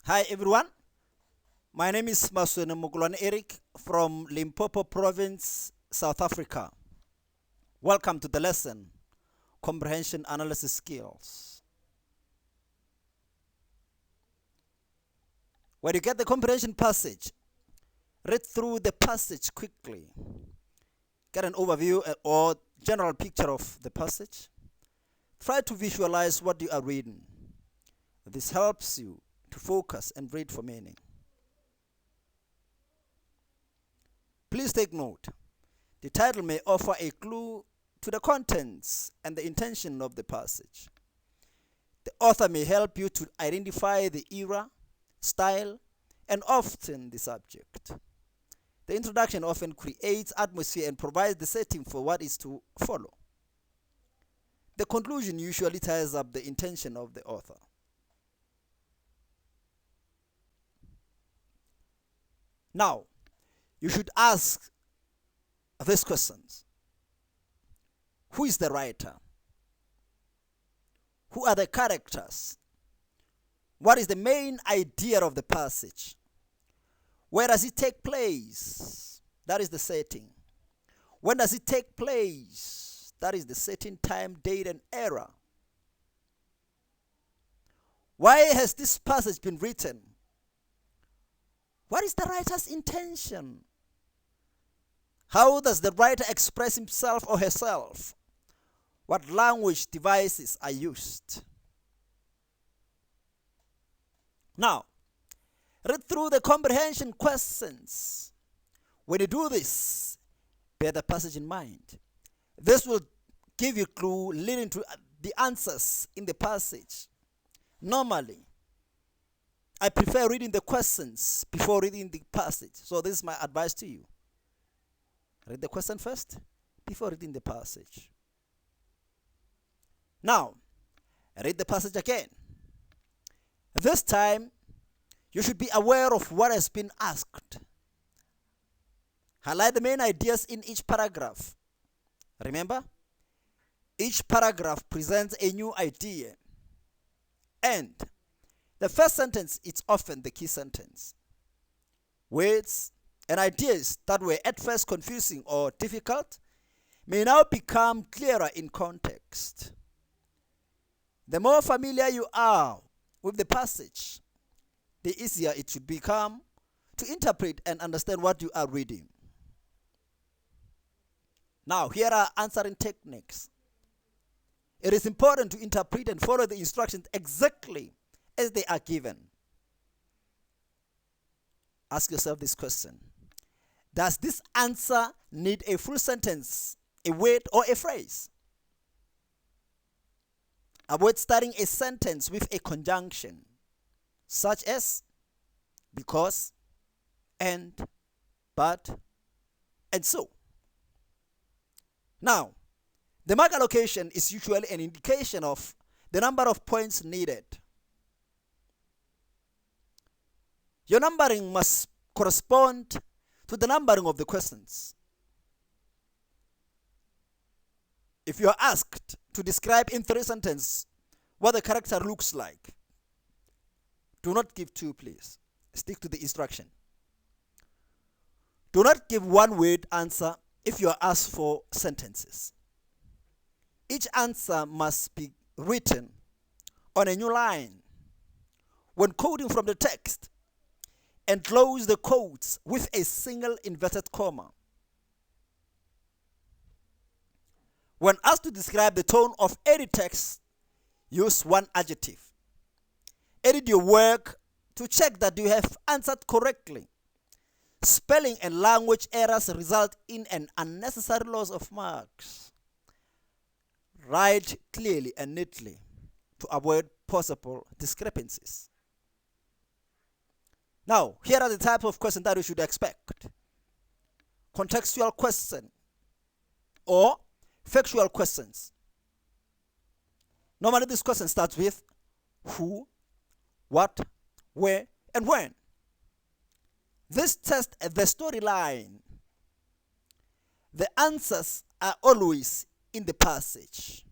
Hi everyone, my name is Masweneng Mokolwane Eric from Limpopo Province, South Africa. Welcome to the lesson, Comprehension Analysis Skills. When you get the comprehension passage, read through the passage quickly. Get an overview or general picture of the passage. Try to visualize what you are reading. This helps you to focus and read for meaning. Please take note. The title may offer a clue to the contents and the intention of the passage. The author may help you to identify the era, style, and often the subject. The introduction often creates atmosphere and provides the setting for what is to follow. The conclusion usually ties up the intention of the author. Now, you should ask these questions. Who is the writer? Who are the characters? What is the main idea of the passage? Where does it take place? That is the setting. When does it take place? That is the setting, time, date, and era. Why has this passage been written? What is the writer's intention? How does the writer express himself or herself? What language devices are used? Now, read through the comprehension questions. When you do this, bear the passage in mind. This will give you a clue leading to the answers in the passage. Normally, I prefer reading the questions before reading the passage. So this is my advice to you. Read the question first before reading the passage. Now, read the passage again. This time, you should be aware of what has been asked. Highlight the main ideas in each paragraph. Remember, each paragraph presents a new idea. And the first sentence is often the key sentence. Words and ideas that were at first confusing or difficult may now become clearer in context. The more familiar you are with the passage, the easier it should become to interpret and understand what you are reading. Now, here are answering techniques. It is important to interpret and follow the instructions exactly as they are given. Ask yourself this question. Does this answer need a full sentence, a word, or a phrase? Avoid starting a sentence with a conjunction, such as because, and, but, and so. Now, the mark allocation is usually an indication of the number of points needed. Your numbering must correspond to the numbering of the questions. If you are asked to describe in 3 sentences what the character looks like, do not give 2, please. Stick to the instruction. Do not give one-word answer if you are asked for sentences. Each answer must be written on a new line. When quoting from the text, enclose the quotes with a single inverted comma. When asked to describe the tone of any text, use one adjective. Edit your work to check that you have answered correctly. Spelling and language errors result in an unnecessary loss of marks. Write clearly and neatly to avoid possible discrepancies. Now, here are the type of questions that you should expect. Contextual question or factual questions. Normally this question starts with who, what, where, and when. This tests the storyline. The answers are always in the passage.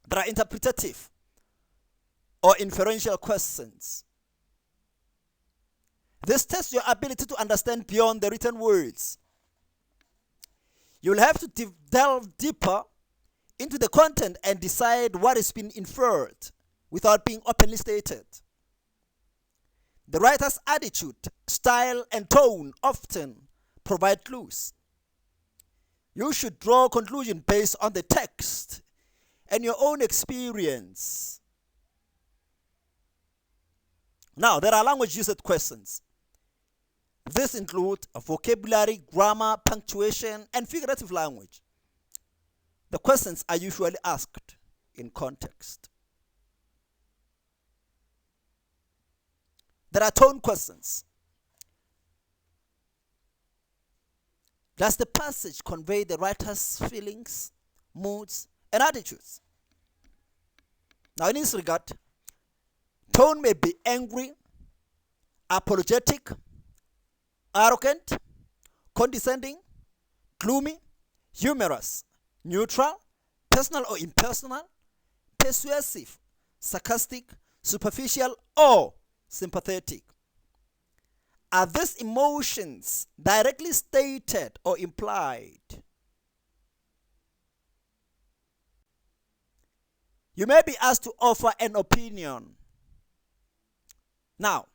There are interpretative or inferential questions. This tests your ability to understand beyond the written words. You'll have to delve deeper into the content and decide what has been inferred without being openly stated. The writer's attitude, style, and tone often provide clues. You should draw a conclusion based on the text and your own experience. Now, there are language usage questions. This includes vocabulary, grammar, punctuation, and figurative language. The questions are usually asked in context. There are tone questions. Does the passage convey the writer's feelings, moods, and attitudes? Now, in this regard, tone may be angry, apologetic, arrogant, condescending, gloomy, humorous, neutral, personal or impersonal, persuasive, sarcastic, superficial, or sympathetic. Are these emotions directly stated or implied? You may be asked to offer an opinion. Now,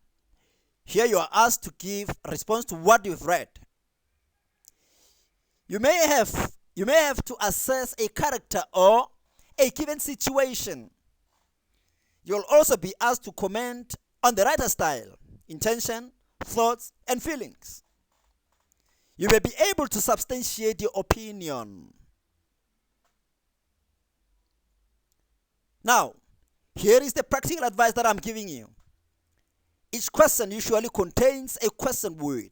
here you are asked to give a response to what you've read. You may have to assess a character or a given situation. You'll also be asked to comment on the writer's style, intention, thoughts, and feelings. You may be able to substantiate your opinion. Now, here is the practical advice that I'm giving you. Each question usually contains a question word.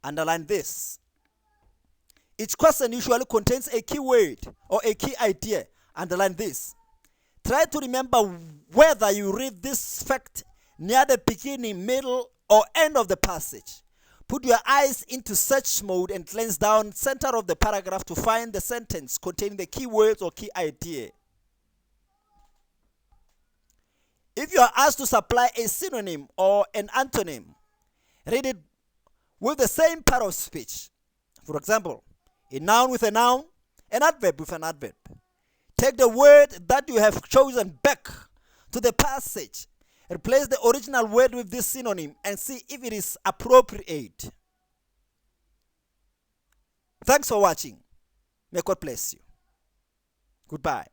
Underline this. Each question usually contains a key word or a key idea. Underline this. Try to remember whether you read this fact near the beginning, middle, or end of the passage. Put your eyes into search mode and glance down center of the paragraph to find the sentence containing the key words or key idea. If you are asked to supply a synonym or an antonym, read it with the same part of speech. For example, a noun with a noun, an adverb with an adverb. Take the word that you have chosen back to the passage. Replace the original word with this synonym and see if it is appropriate. Thanks for watching. May God bless you. Goodbye.